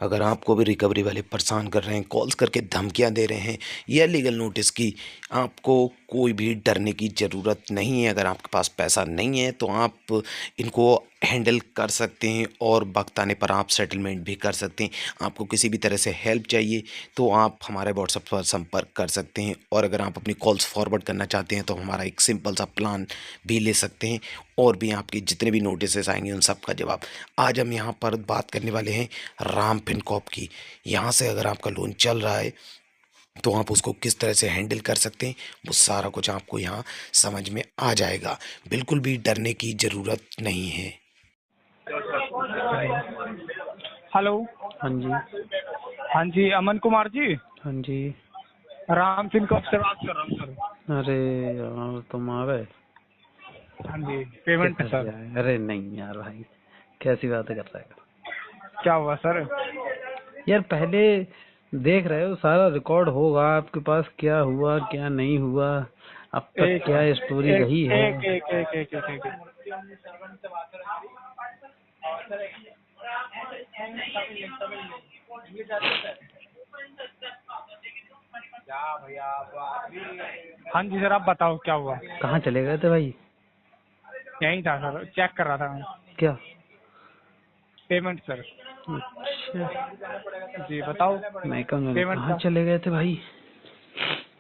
अगर आपको भी रिकवरी वाले परेशान कर रहे हैं, कॉल्स करके धमकियां दे रहे हैं या लीगल नोटिस की, आपको कोई भी डरने की ज़रूरत नहीं है। अगर आपके पास पैसा नहीं है तो आप इनको हैंडल कर सकते हैं और वक्त आने पर आप सेटलमेंट भी कर सकते हैं। आपको किसी भी तरह से हेल्प चाहिए तो आप हमारे व्हाट्सएप पर संपर्क कर सकते हैं, और अगर आप अपनी कॉल्स फॉरवर्ड करना चाहते हैं तो हमारा एक सिंपल सा प्लान भी ले सकते हैं, और भी आपके जितने भी नोटिस आएंगे उन सब का जवाब। आज हम यहाँ पर बात करने वाले हैं राम फिनकॉर्प की। यहाँ से अगर आपका लोन चल रहा है तो आप उसको किस तरह से हैंडल कर सकते हैं, वो सारा कुछ आपको यहाँ समझ में आ जाएगा। बिल्कुल भी डरने की ज़रूरत नहीं है। हेलो। हाँ जी। हाँ जी, अमन कुमार जी। हाँ जी। राम फिनकॉर्प से बात कर रहा हूँ सर। अरे यार तुम आ गए। हाँ जी, पेमेंट कितना सर। दिया है? अरे नहीं यार भाई, कैसी बातें कर रहा है क्या हुआ सर? यार? पहले देख रहे हो सारा रिकॉर्ड होगा आपके पास, क्या हुआ क्या नहीं हुआ, अब तक एक क्या स्टोरी एक रही है। एक एक एक एक एक एक हाँ जी सर, आप बताओ क्या हुआ? कहाँ चले गए थे भाई? यहीं था सर, चेक कर रहा था मैं। क्या? Payment sir. अच्छा, जी बताओ। मैं कहाँ पेमेंट कहाँ का चले गए थे भाई?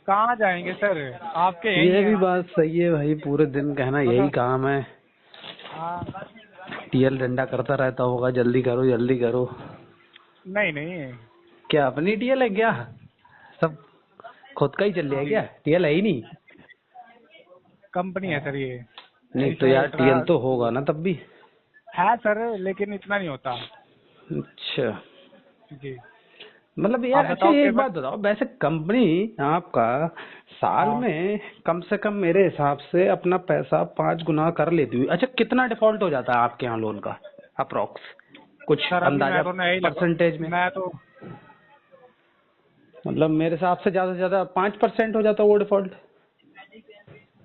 कहाँ जाएंगे सर, आपके यहीं ये है। भी बात सही है भाई, पूरे दिन कहना यही काम है। हाँ। टीएल डंडा करता रहता होगा, जल्दी करो जल्दी करो। नहीं नहीं। क्या अपनी टीएल है क्या? सब खुद का ही चल रहा है जी, क्या? टीएल है ही नहीं? कंपनी है सर ये। नहीं तो ऐसे यार इतना टीएल तो होगा ना तब भी। है सर, लेकिन इतना नहीं होता। अच्छा, जी। मतलब आप यार अच्छा बताओ ये एक पेमेंट। बात बताओ, वैसे कंपनी आपका साल हाँ में कम से कम मेरे हिसाब से अपना पैसा 5 गुना कर लेती हुई। अच्छा, कितना डिफॉल्ट हो जाता है आपके यहाँ लोन का अप्रोक्स, कुछ सर, अभी अंदाजा मैं तो नहीं लगा। परसेंटेज में? मैं तो मतलब मेरे हिसाब से ज्यादा 5% हो जाता है वो डिफॉल्ट।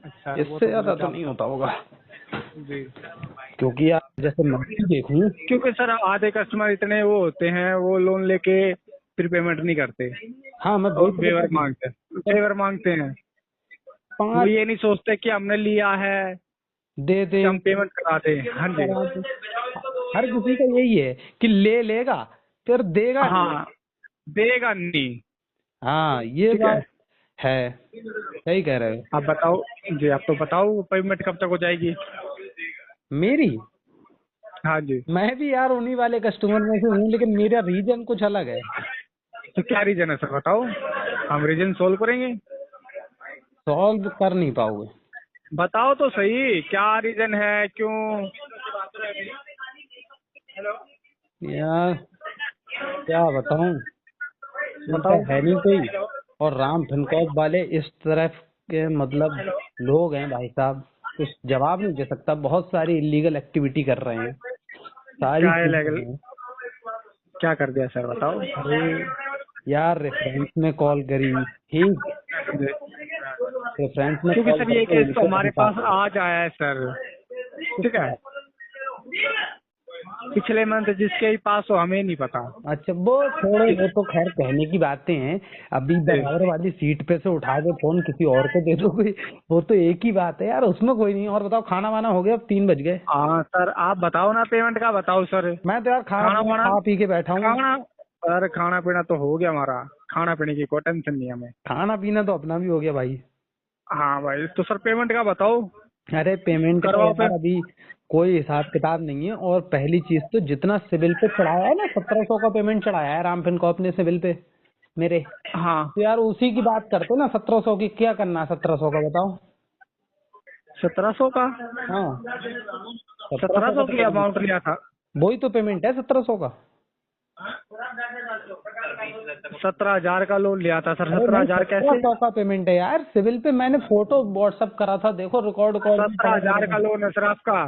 सर वो इससे तो मुझे ज्यादा तो क्या नहीं पता। होता होगा, जी। क्योंकि यार जैसे मैं भी देखूं। क्योंकि सर आधे कस्टमर इतने वो होते हैं, वो लोन लेके फिर पेमेंट नहीं करते हाँ मैं और वही तो बता रहा हूँ। जब फेवर मांगते हैं। वो पाँच ये नहीं सोचते कि हमने लिया है दे कि दे हम पेमेंट करा दें। हाँ जी। करा दे, हर किसी का यही है कि ले लेगा फिर देगा नहीं। हाँ, देगा नहीं। हाँ ये ठीक है। बात है, सही कह रहे हो। आप बताओ। जी, आप तो बताओ पेमेंट कब तक हो जाएगी? मेरी, हाँ जी। मैं भी यार उन्हीं वाले कस्टमर में से हूँ, लेकिन मेरा रीजन कुछ अलग है। तो क्या रीजन है सर, बताओ, हम रीजन सोल्व करेंगे। सॉल्व कर नहीं पाओगे बताओ तो सही, क्या रीजन है, क्यों? यार, क्या बताऊं, इनका बताओ। है नहीं कोई। और राम फिनकॉर्प वाले इस तरह के मतलब लोग हैं भाई साहब, कुछ जवाब नहीं दे सकता। बहुत सारी इलीगल एक्टिविटी कर रहे हैं, सारी क्या है चीजें लेगल? हैं। क्या कर दिया सर, बताओ। अरे यार रेफरेंस में कॉल करी, ठीक, रेफरेंस में क्योंकि कॉल सर ये करके केस तो उनको हमारे धमका पास आज आया है सर। किस ठीक है। तरह? पिछले मंथ जिसके ही पास हो हमें नहीं पता। अच्छा वो छोड़ो, वो तो खैर कहने की बातें हैं। अभी ड्राइवर वाली सीट पे से उठा के फोन किसी और को दे दो कोई, वो तो एक ही बात है यार, उसमें कोई नहीं। और बताओ, खाना वाना हो गया? अब 3 बज गए। हाँ सर, आप बताओ ना, पेमेंट का बताओ सर। मैं तो यार खाना खाना पीना वाना। खा पी के बैठा हूँ। खाना। सर खाना पीना तो हो गया हमारा। खाना पीने की कोई टेंशन नहीं है हमें। खाना पीना तो अपना भी हो गया भाई। हाँ भाई, तो सर पेमेंट का बताओ। अरे पेमेंट का करवाओ यार फिर। अभी कोई हिसाब किताब नहीं है। और पहली चीज तो जितना सिविल पे चढ़ाया है ना, 1700 का पेमेंट चढ़ाया है राम फिनकॉर्प ने सिविल पे मेरे, हाँ, तो यार उसी की बात करते ना। 1700 की क्या करना है 1700 का बताओ? 1700 का। हाँ, 1700 का 1700 तो की पेमेंट, अमाउंट लिया था। वही तो पेमेंट है 1700 का। 17,000 का लोन लिया था सर, अरे नहीं, 17,000 कैसे? 1700 का पेमेंट है यार सिविल पे। मैंने फोटो व्हाट्सअप करा था, देखो रिकॉर्ड कॉल में पड़ा 17,000 मेरे का में। लोन है सर आपका।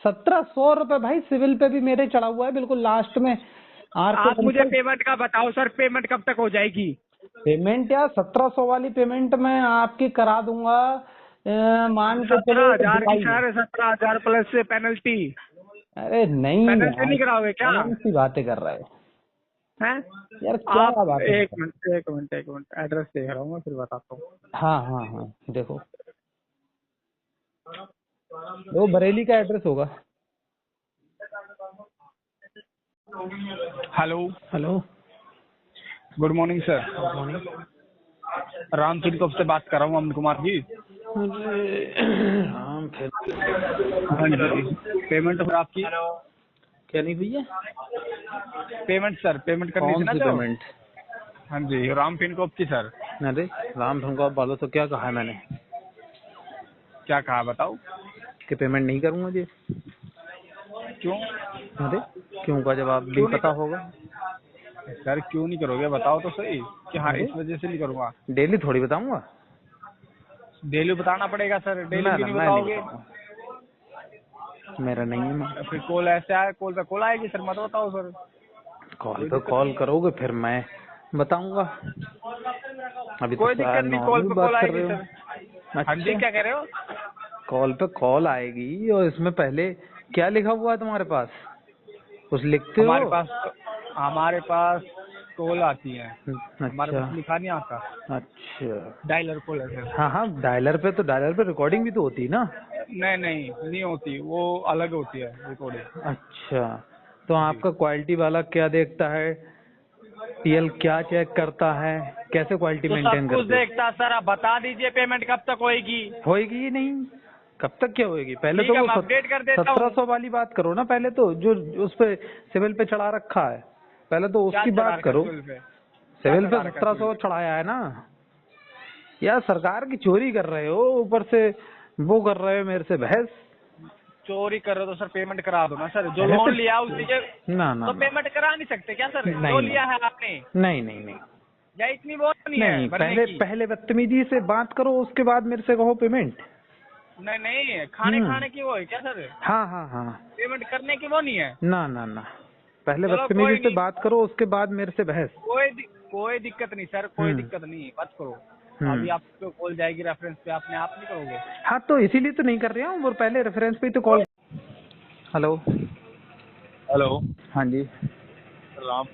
1700 रुपए भाई सिविल पे भी मेरे चढ़ा हुआ है, बिल्कुल लास्ट में आर के आप मुझे कंसल्ट। पेमेंट का बताओ सर, पेमेंट कब तक हो जाएगी? पेमेंट यार 1700 वाली पेमेंट मैं आपकी करा दूंगा, मान के सत्रह चलो हजार की जुलाई में। सर, 17,000 प्लस से पेनल्टी। अरे नहीं पेनल्टी यार, नहीं कराओगे क्या? कौन सी बातें कर रहे हो? हैं? यार क्या आप बात है? एक मिनट एड्रेस देख रहा हूँ मैं, फिर बताता हूँ। हाँ हाँ हाँ, देखो वो बरेली का एड्रेस होगा। Hello. Hello, good morning sir. Good morning. Ram चिनकॉप से बात कर रहा हूँ, अमित कुमार जी। हाँ फिर हाँ जी, पेमेंट सर आपकी। क्या नहीं हुई है? पेमेंट सर, पेमेंट करनी थी कौन ना सी जो। पेमेंट? हाँ जी, राम पिनकॉप की सर। अरे राम भंगवाप वालों तो क्या कहा है मैंने क्या कहा बताओ। कि पेमेंट नहीं करूंगा जी। क्यों? अरे क्यों का जवाब भी क्यों नहीं पता होगा। सर, क्यों नहीं करोगे बताओ तो सही। कि हाँ अरे इस वजह से नहीं करूँगा। डेली थोड़ी बताऊंगा। डेली बताना पड़ेगा सर, डेली ना भी ना, नहीं मैं नहीं बताओगे। बताऊंगा, मेरा नहीं है। मैं फिर कॉल ऐसे आए, कॉल पे कॉल आएगी सर, मत बताओ सर। कॉल कोई पे दिक्कत कॉल नहीं है। करोगे फिर मैं बताऊंगा। अभी तो कोई दिक्कत नहीं, कॉल नॉर्मल पे कॉल बात कर आएगी रहे हो। सर। हाँ जी, अच्छा, क्या कह रहे हो? कॉल पे कॉल आएगी और इसमें पहले क्या लिखा हुआ है तुम्हारे पास? कुछ लिखते हो? हमारे पास कॉल आती है, हमारे अच्छा पास लिखा नहीं आता। अच्छा। डायलर कॉल है सर। हाँ हाँ, डायलर पे रिकॉर्डिंग भी तो होती है ना। नहीं होती, वो अलग होती है रिकॉर्डिंग। अच्छा, तो जी। आपका क्वालिटी वाला क्या देखता है? टीएल क्या चेक करता है? कैसे क्वालिटी तो सब मेंटेन कुछ करते हो? देखता सर, आप बता दीजिए पेमेंट कब तक होएगी। होएगी ही नहीं। कब तक क्या होएगी? पहले ठीक तो है, वो मैं अपडेट कर देता हूँ। 1700 वाली बात करो ना। पहले तो जो उस पे सिविल पे चढ़ा रखा है, पहले तो क्या उसकी चढ़ा बात रखा करो। सिविल पे? क्या सिविल पे चढ़ा रखा सिविल 1700 पे? चढ़ाया है ना। यार सरकार की चोरी कर रहे हो, ऊपर से वो कर रहे हो मेरे से बहस। चोरी कर रहे हो तो सर पेमेंट करा दो ना सर, जो अरे लोन तो लिया उसी के। ना ना तो ना, पेमेंट करा नहीं सकते क्या सर, जो नहीं लिया नहीं है आपने? नहीं नहीं नहीं या इतनी वो नहीं है नहीं, भरने पहले की? पहले बदतमीजी से बात करो, उसके बाद मेरे से कहो पेमेंट। नहीं, खाने हम्म, खाने की वो है क्या सर? हाँ हाँ हाँ, पेमेंट करने की वो नहीं है। ना ना ना, पहले चलो बदतमीजी कोई से नहीं, बात करो, उसके बाद मेरे से बहस। कोई दिक्कत नहीं सर, कोई हम्म दिक्कत नहीं, मत करो। अभी हम्म। आपको कॉल जाएगी रेफरेंस पे, आपने आप नहीं करोगे? हाँ तो इसीलिए तो नहीं कर रहा हूँ, वो पहले रेफरेंस पे ही तो कॉल। हेलो। हेलो। हाँ जी। राम।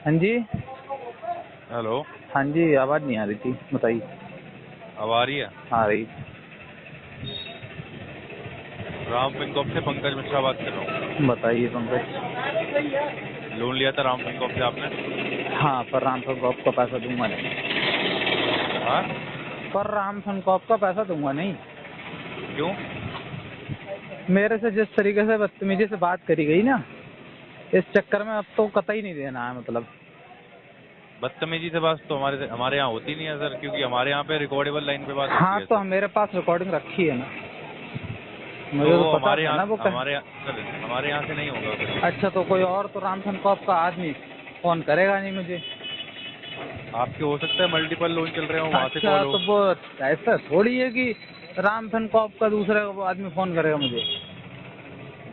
हाँ जी। हेलो। हाँ जी, आवाज नहीं आ रही थी, बताइए। अब आ रही है? आ रही। राम फिनकॉप से पंकज मिश्रा बात कर रहा हूँ। बताइए पंकज। लोन लिया था राम फिनकॉप से आपने? हाँ, पर राम फनकॉप का पैसा दूंगा नहीं। हाँ? पर राम फनकॉप का पैसा दूंगा नहीं। क्यों? मेरे से जिस तरीके से बदतमीजी से बात करी गई ना, इस चक्कर में अब तो कतई नहीं देना है, मतलब। बदतमीजी से बात तो हमारे यहाँ होती नहीं है सर, क्योंकि हमारे यहाँ पे रिकॉर्डेबल लाइन पे बात होती हाँ है तो सर। मेरे पास रिकॉर्डिंग रखी है ना, तो मुझे तो वो पता था ना वो हमारे यहाँ से नहीं होगा फिर ये। अच्छा, तो कोई और तो राम फनकॉप का आदमी फोन करेगा नहीं मुझे। आपके हो सकता है मल्टीपल लोन चल रहे हो, वहाँ से अच्छा, कॉल हो। तो वो ऐसा थोड़ी है कि राम फनकॉप का दूसरे वो आदमी फोन करेगा मुझे।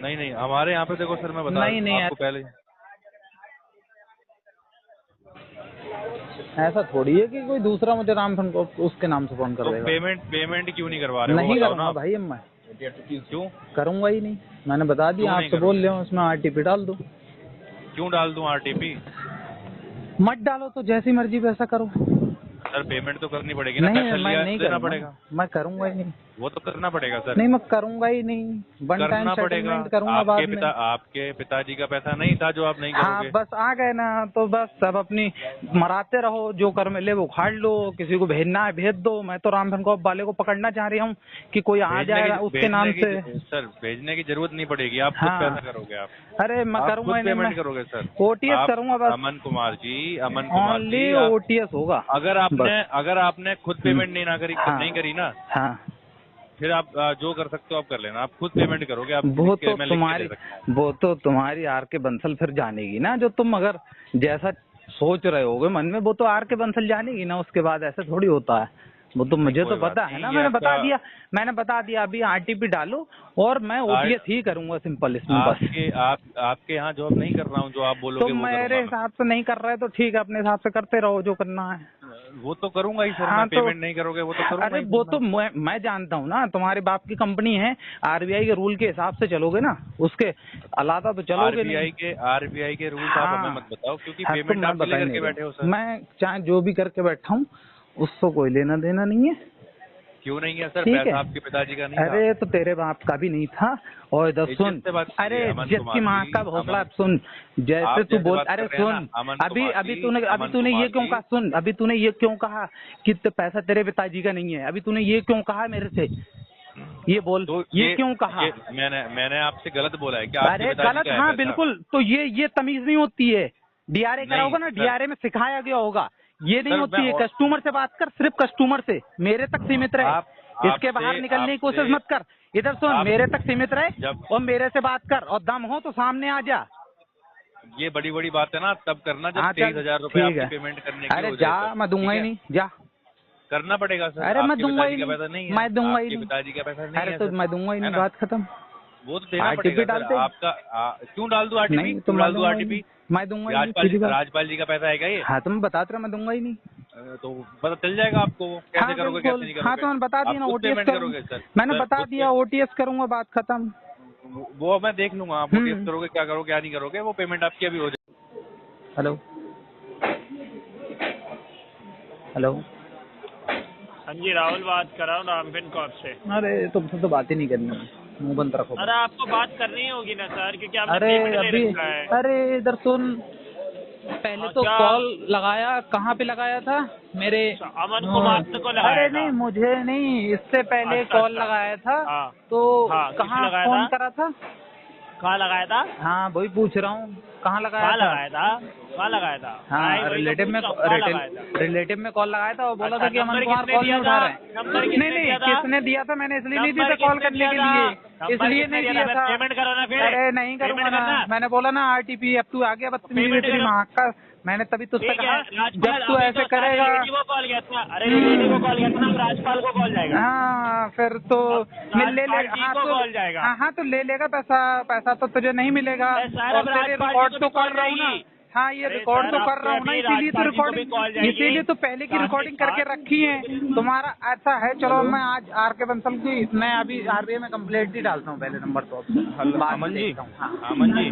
नहीं, हमारे यहाँ पे देखो सर, मैं बता नहीं नहीं, आपको पहले। ऐसा थोड़ी है कि कोई दूसरा मुझे राम फनकॉप उसके नाम से फोन कर तो देगा। पेमेंट क्यों नहीं करवा रहे हो, वो नहीं बताओ ना करूंगा आप। भाई, अब मैं क्यों? करूंगा ही नहीं। मैंने बता दिया, क्यों नहीं आपसे बोल करोगे? रहा हूँ, उसमें आरटीपी डाल दो। क्यों डाल दूं आरटीपी? मत डालो तो जैसी मर्जी वैसा करो। सर पेमेंट तो करनी पड़ेगी ना, नहीं, पैसा मैं लिया नहीं देना करूंगा, पड़ेगा। मैं करूंगा ही नहीं। वो तो करना पड़ेगा सर। नहीं, मैं करूंगा ही नहीं। वन टाइम करना पड़ेगा। सेटलमेंट करूंगा बाद में। आपके पिताजी का पैसा नहीं था जो आप नहीं हाँ, करोगे? बस आ गए ना, तो बस सब अपनी मराते रहो, जो कर मिले वो उखाड़ लो, किसी को भेजना है भेज दो। मैं तो राम फनकॉप वाले को पकड़ना चाह रही हूँ कि कोई आ जाएगा उसके नाम से। सर भेजने की जरूरत नहीं पड़ेगी, आप खुद हाँ, पैसा करोगे। आप अरे मैं आप करूंगा खुद ही नहीं, मैं पेमेंट करोगे सर। ओटीएस आप करूंगा बस। अमन कुमार ओनली जी, आप ओटीएस होगा बस। अगर आपने खुद पेमेंट हाँ नहीं करी ना, हाँ, फिर आप जो कर सकते हो आप कर लेना। आप खुद पेमेंट करोगे, आप मैं लिख के दे सकता हूँ। वो तो तुम्हारी आर के बंसल फिर जानेगी ना, जो तुम अगर जैसा सोच रहे होगे मन में, वो तो आर के बंसल जानेगी ना। उसके बाद ऐसे थोड़ी होता है, वो तो नहीं, मुझे तो कोई बात पता है नहीं, ना। ये मैंने बता दिया अभी आरटीपी डालो, और मैं ओटीएस ही करूंगा सिंपल इसमें बस। आपके यहाँ जॉब नहीं कर रहा हूँ, जो आप तो बोलोगे वो मेरे करूंगा मैं। हिसाब से नहीं कर रहे तो ठीक है, अपने हिसाब से करते रहो जो करना है। वो तो करूंगा ही सर, हाँ, मैं तो पेमेंट नहीं करोगे वो तो करूंगा अरे ही वो सर तो मैं जानता हूँ ना, तुम्हारे बाप की कंपनी है, आरबीआई के रूल के हिसाब से चलोगे ना, उसके अलावा तो चलोगे नहीं। आरबीआई के रूल्स आप हमें हाँ मत बताओ, क्योंकि हाँ, तो पेमेंट मैं आप बता डिले ही करके नहीं बैठे हो रहा, सर। मैं चाहे जो भी करके बैठा हूँ उसको कोई लेना देना नहीं है। क्यों नहीं है सर? ठीक पैसा है, आपके पिताजी का नहीं था? अरे तो तेरे बाप का भी नहीं था। और इधर इज्जत सुन, से बात अरे कीजिए, अमन इज्जत की कुमार माँ जी, का भोसड़ा, अमन, सुन जैसे आप तू जैसे बोल, बात अरे कर रहे हैं ना, सुन, अमन अभी कुमार अभी जी, तूने अमन कुमार ये क्यों जी, कहा, सुन, अभी तूने ये क्यों कहा कि पैसा तेरे पिताजी का नहीं है, अभी तूने ये क्यों कहा मेरे से, ये बोल, तो ये क्यों कहा? ये मैंने आपसे गलत बोला है क्या? आपके अरे पिताजी गलत, का है हाँ पैसा? बिल्कुल, तो ये तमीज नहीं होती है, डीआरए करा नहीं होगा ना, सर, डीआरए में सिखाया गया होगा, ये नहीं सर होती है। कस्टमर से बात कर, सिर्फ कस्टमर से, मेरे तक सीमित रहे, आप इसके बाहर निकलने की कोशिश मत कर। इधर सुन, आप मेरे तक सीमित रहे जब और मेरे से बात कर, और दम हो तो सामने आ जा। ये बड़ी बड़ी बात है ना, तब करना जब हाँ चल 23,000 रुपए ठीक आपकी है, पेमेंट करने की अरे हो जा, जाए तब, मैं दूंगा ठीक ही है? नहीं, जा। करना पड़ेगा सर, अरे मैं आपके दूंगा ही पिताजी का नहीं, पैसा नहीं है, मैं दूंगा ही आपके नहीं, पिताजी का पैसा नहीं अरे है तो सर, मैं दूंगा ही है नहीं, ना? बात खत्म। वो तो देना आरटीपी पड़ेगा सर डालते आपका। क्यों डाल दूं आरटीपी? नहीं तो क्यों मैं डाल दूं दूंगा ही आरटीपी? नहीं, मैं दूंगा ही नहीं, सीधी बात। राजपाल जी का पैसा है क्या ये? हाँ तो मैं बता रहा, मैं दूंगा ही नहीं। तो पता चल जाएगा आपको वो कैसे हाँ करोगे बिल्कुल, कैसे नहीं हाँ करोगे। तो मैंने बता आप दिया ना, खुद ओटीएस पेमेंट करूंगा, करोगे सर? मैंने सर बता खुद दिया ओटीएस करूंगा, बात खत्म। वो मैं देख लूंगा, आप ओटीएस करोगे क्या करोगे क्या नहीं करोगे, वो पेमेंट आपकी अभी हो जाएगी। हेलो हेलो, हाँ जी, राहुल बात कर रहा हूँ रामफिन कॉर्प से। अरे तुमसे तो बात ही नहीं करनी, मुंह बंद रखो। अरे आपको बात करनी होगी ना सर, क्योंकि आपने अरे पेमेंट ले अभी, रखा है। अरे इधर सुन, पहले हाँ, तो क्या? कॉल लगाया, कहाँ पे लगाया था मेरे? अमन कुमार को लगाया अरे था। नहीं, मुझे नहीं, इससे पहले अच्छा, कॉल अच्छा। लगाया था। हाँ। तो हाँ, किसने कहाँ लगाया फोन था? करा था? कहाँ लगाया था? हाँ वही पूछ रहा हूँ, कहाँ लगाया कहाँ था? लगाया था? कहाँ लगाया था? हाँ वही तो रिलेटिव में, पूछ रहा हूँ, कहाँ लगाया था? रिलेटिव में कॉल लगाया था और बोला अच्छा, था कि अमन नंबर कुमार किसने कॉल नहीं दिया उठा था? रहे हैं। नंबर नहीं किसने नहीं, दिया था? किसने दिया था, मैंने इसलिए नहीं दिया नंबर था कॉल किसने करने के दिया लिए, था? इसलिए नंबर नहीं किसने दिया था। पेमेंट करो ना फिर। अरे नहीं करूंगा पेमेंट ना, करना। मैंने बोला ना आरटीपी, अब तू आ गया बदतमीजी पेमेंट तेरी करो। माँ का, मैंने तभी तुझसे ठीक है, कहा राजपाल जब तू अभी ऐसे तो करेगा। रिलेटिव को कॉल किया था। अरे रिलेटिव को कॉल किया था ना, राजपाल को कॉल जाएगा। हाँ फिर तो ले ले, राजपाल जी हाँ को तो कॉल जाएगा। हाँ तो ले लेगा पैसा, पैसा तो तुझे नहीं मिलेगा। सारा और तेरे राजपाल जी रिकॉर्ड को तो भी कॉल कर रहा हूँ ना, जाएगी। हाँ ये अरे रिकॉर्ड तो सर, कर रहा हूँ ना, आपके इसीलिए तो राजपाल जी को भी रिकॉर्डिंग, कॉल जाएगी। इसीलिए तो पहले की साथ ही रिकॉर्डिंग साथ- करके रखी है तुम्हारा। ऐसा है, चलो मैं आज आर के बंसल की, मैं अभी आरबीआई में कंप्लेंट ही डालता हूँ पहले नंबर तो। अमन जी, हाँ अमन जी,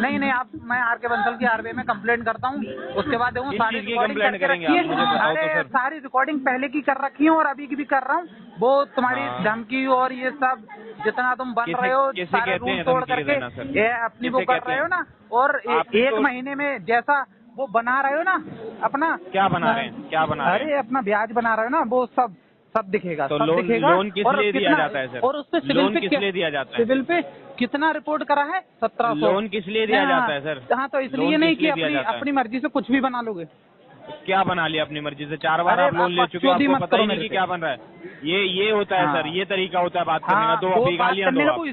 नहीं नहीं, आप, मैं आर के बंसल की आरबीआई में कंप्लेंट करता हूँ, उसके बाद देखो किस सारी चीज़ की रिकॉर्डिंग complaint करके करेंगे रखी आप? मुझे बताओ तो है। अरे सर। सारी रिकॉर्डिंग पहले की कर रखी है और अभी की भी कर रहा हूँ, वो तुम्हारी हाँ। धमकी और ये सब जितना तुम बन किसे- रहे हो, किसे सारे कहते रूल हैं तोड़ धमकी करके देना, सर? ये अपनी वो किसे कर कहते रहे हो हैं? ना, और आपने एक तो- महीने में जैसा वो बना रहे हो ना अपना, क्या बना रहे हैं, क्या बना रहे हैं? अरे अपना ब्याज बना रहे हो ना, वो सब दिखेगा, तो सब लोन- दिखेगा। लोन किस और लिए दिया कितना- जाता है, सर? और उस पे सिविल लोन पे किस क्या- लिए दिया जाता है? सिविल पे कितना रिपोर्ट करा है? 1700। लोन किस लिए दिया जाता है, सर? हाँ तो इसलिए लोन नहीं किस कि लिए दिया अपनी जाता है? अपनी मर्जी से कुछ भी बना लोगे। क्या बना लिया अपनी मर्जी से? 4 बार अरे आप लोन ले आप चुके हो, बकचोदी आपको मत पता ही करो नहीं मेरे कि से। क्या बन रहा है। ये होता है हाँ। सर, ये तरीका होता है बात करने का। दो वो अभी बात गालियां करने दो का आप। वो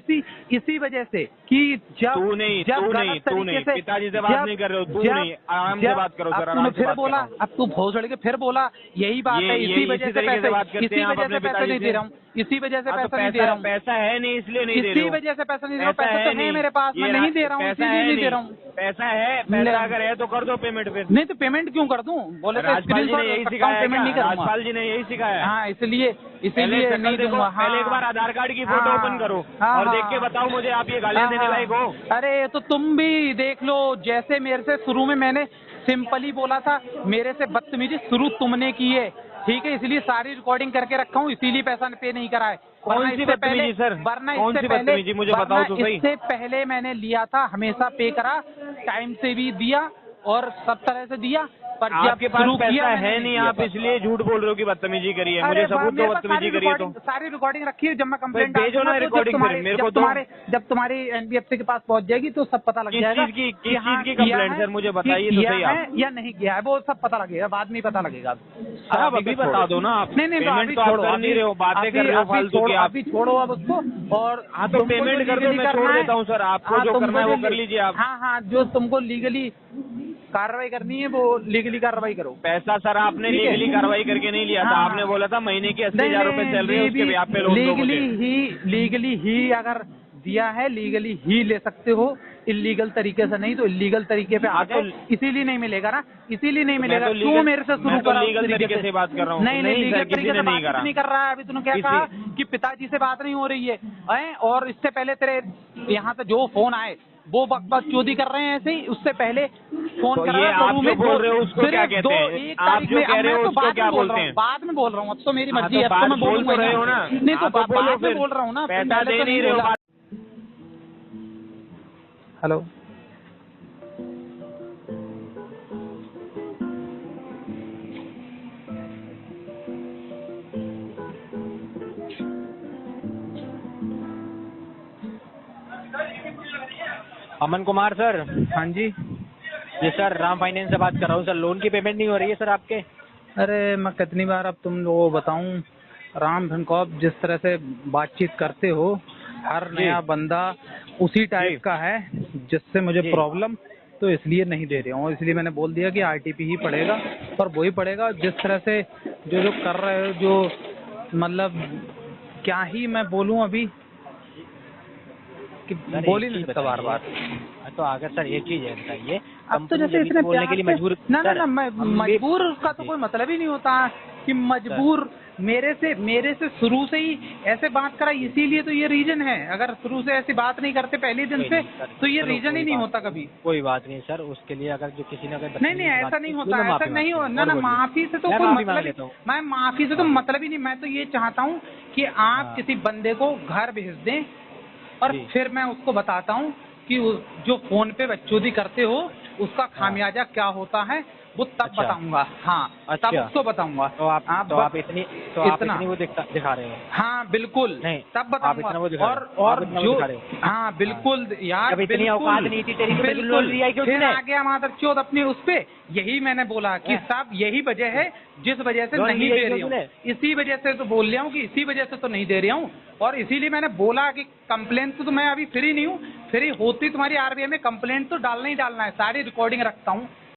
इसी वजह से कि जब तू नहीं, जब तू गलत नहीं, तू तरीके नहीं, से- पिताजी से बात जब- नहीं कर रहे हो, तू जब- नहीं, आराम से जब- बात करो अब सर, तूने आराम से फिर बात बोला, करो। अब तू भोसड़ के फिर बोला, यही बात है, इसी वजह से तरीके से पैसे, बात करते इसी हैं आप वजह से अपने पैसे पिताजी नहीं से। दे रहा हूँ, इसी वजह से हाँ, तो पैसा नहीं दे रहा हूँ, पैसा है नहीं इसलिए नहीं दे रहे इसी हो। वजह से पैसा नहीं दे रहा हूँ। पैसा तो है नहीं, मेरे पास, मैं ये नहीं दे रहा हूँ, पैसा इसीलिए है नहीं दे रहा हूँ। पैसा है, पैसा अगर है तो कर दो पेमेंट फिर। नहीं तो पेमेंट क्यों कर दूं? बोले तो राजपाल जी ने यही स्क्रीनशॉट सिखाया है पेमेंट नहीं क्या? करूंगा। राजपाल जी ने यही सिखाया है। हाँ इसलिए पहले शक्ल नहीं देखो, दूंगा। हाँ, पहले एक बार आधार कार्ड की फोटो हाँ, ओपन करो हाँ, और देख हाँ, के बताओ मुझे आप ये गालियां देने हाँ, लायक हो। अरे तो तुम भी देख लो, जैसे मेरे से शुरू में मैंने सिंपली बोला था, मेरे से बदतमीजी शुरू तुमने की है, ठीक है, इसलिए सारी रिकॉर्डिंग करके रखा हूँ, इसीलिए पैसा पे नहीं करा है। कौन सी बदतमीजी सर? कौन सी बदतमीजी मुझे बताओ तो सही। इससे पहले मैंने लिया था, हमेशा पे करा, टाइम से भी दिया और सब तरह से दिया, पर जब आपके पास शुरू पैसा किया मैंने है नहीं नहीं, दिया आप था। इसलिए झूठ बोल रहे हो कि बदतमीजी करी है। अरे मुझे सबूत दो मेरे पास बदतमीजी करी है तो। सारी रिकॉर्डिंग रखी है, जब मैं कंप्लेंट भेजो ना recording फिर, मेरे को तो। जब तुम्हारी एनबीएफसी के पास पहुंच जाएगी तो सब पता लग किस जाएगा चीज की- कि किस हाँ, चीज की किया complaint है, सर? मुझे कि बताइए तो किया सही आप। है या नहीं किया है, वो सब पता लगेगा, बाद में ही पता लगेगा। आप अभी को बता छोड़ो। दो ना आप। नहीं नहीं, पेमेंट अभी तो आप छोड़ो, कर नहीं रहे हो, बातें कर रहे हो फालतू की आप। अभी छोड़ो अब उसको, और हाँ तो तुमको पेमेंट जो कर दो, legally मैं करना छोड़ है- देता हूँ सर, आपको हाँ, जो तुमको करना है वो जो कर लीजिए आप। हाँ हाँ, जो तुमको लीगली कार्रवाई करनी है वो लीगली कार्रवाई करो। पैसा सर आपने ठीक है। लीगली कार्रवाई करके नहीं लिया था, हाँ। आपने बोला था महीने की 80,000 रुपए सैलरी है, उसके भी आप पे लोन दो मुझे। लीगली ही अगर दिया है लीगली ही ले सकते हो, इलीगल तरीके से नहीं। तो इलीगल तरीके पे आ गए, इसीलिए नहीं मिलेगा ना, इसीलिए नहीं मिलेगा। क्यों मेरे से शुरू करा लीगल तरीके से बात कर रहा हूँ। नहीं नहीं, लीगल सर, किसी तरीके ने से नहीं बात करा। नहीं कर रहा है। अभी तूने क्या कहा कि पिताजी से बात नहीं हो रही है, और इससे पहले तेरे यहाँ से जो फोन आए वो बकचोदी कर रहे हैं ऐसे ही। उससे पहले फोन तो कर ये रहा है आप जो बोल रहे हो उसको क्या कहते हैं? आप जो कह रहे हो उसको क्या बोलते हैं? बाद में बोल रहा हूँ, अब तो मेरी हाँ, मर्जी तो है, अब तो बात मैं बोल बोलूंगा तो रहे हो ना। नहीं तो हाँ, तो बोलो बाद में फिर। बोल रहा हूँ ना, पैसा पहले दे तो नहीं रहे हो। बोला। Hello, Aman Kumar sir. हाँ जी। जी सर, राम फाइनेंस से बात कर रहा हूँ सर। लोन की पेमेंट नहीं हो रही है सर आपके। अरे मैं कितनी बार अब तुम लोगों को बताऊं, राम धनकौब जिस तरह से बातचीत करते हो, हर नया बंदा उसी टाइप का है जिससे मुझे प्रॉब्लम, तो इसलिए नहीं दे रहा हूँ। इसलिए मैंने बोल दिया कि आरटीपी ही पड़ेगा, और वही पड़ेगा जिस तरह से जो कर रहे हो, जो मतलब क्या ही मैं बोलूं अभी कि बोल ही नहीं सकता बार बार। तो अगर सर एक चीज है बताइए, अब तो जैसे इतने बोलने के लिए प्यार से- मजबूर ना सर, मजबूर का तो कोई मतलब ही नहीं होता कि मजबूर। मेरे से शुरू से ही ऐसे बात करा, इसीलिए तो ये रीजन है। अगर शुरू से ऐसी बात नहीं करते पहले दिन से, तो ये रीजन ही नहीं होता कभी। कोई बात नहीं सर, उसके लिए अगर जो किसी ने अगर नहीं ऐसा नहीं होता, ऐसा नहीं हो ना। माफी से तो कोई मतलब ही, मैं माफी से तो मतलब ही नहीं। मैं तो ये चाहता हूँ कि आप किसी बंदे को घर भेज दें, और फिर मैं उसको बताता हूँ कि जो फोन पे बकचोदी करते हो उसका खामियाजा क्या होता है, वो तब बताऊंगा। हाँ, तब उसको बताऊंगा। तो आप इतनी वो दिखा रहे हो। हाँ बिल्कुल, नहीं, तब बताऊंगा। और जो हाँ बिल्कुल यार, जब इतनी औकात नहीं थी तेरी, बिल्कुल। फिर आ गया मादर चौथ अपनी उस पे। यही मैंने बोला कि सब यही वजह है जिस वजह से नहीं दे रही हूँ। इसी वजह से तो बोल रहा हूँ कि इसी वजह से तो नहीं दे रही हूँ। और इसीलिए मैंने बोला कि कंप्लेंट तो मैं अभी फ्री नहीं हूँ। फ्री होती तुम्हारी आरबीआई में कंप्लेंट तो डालना ही डालना है। सारी रिकॉर्डिंग रखता हूँ।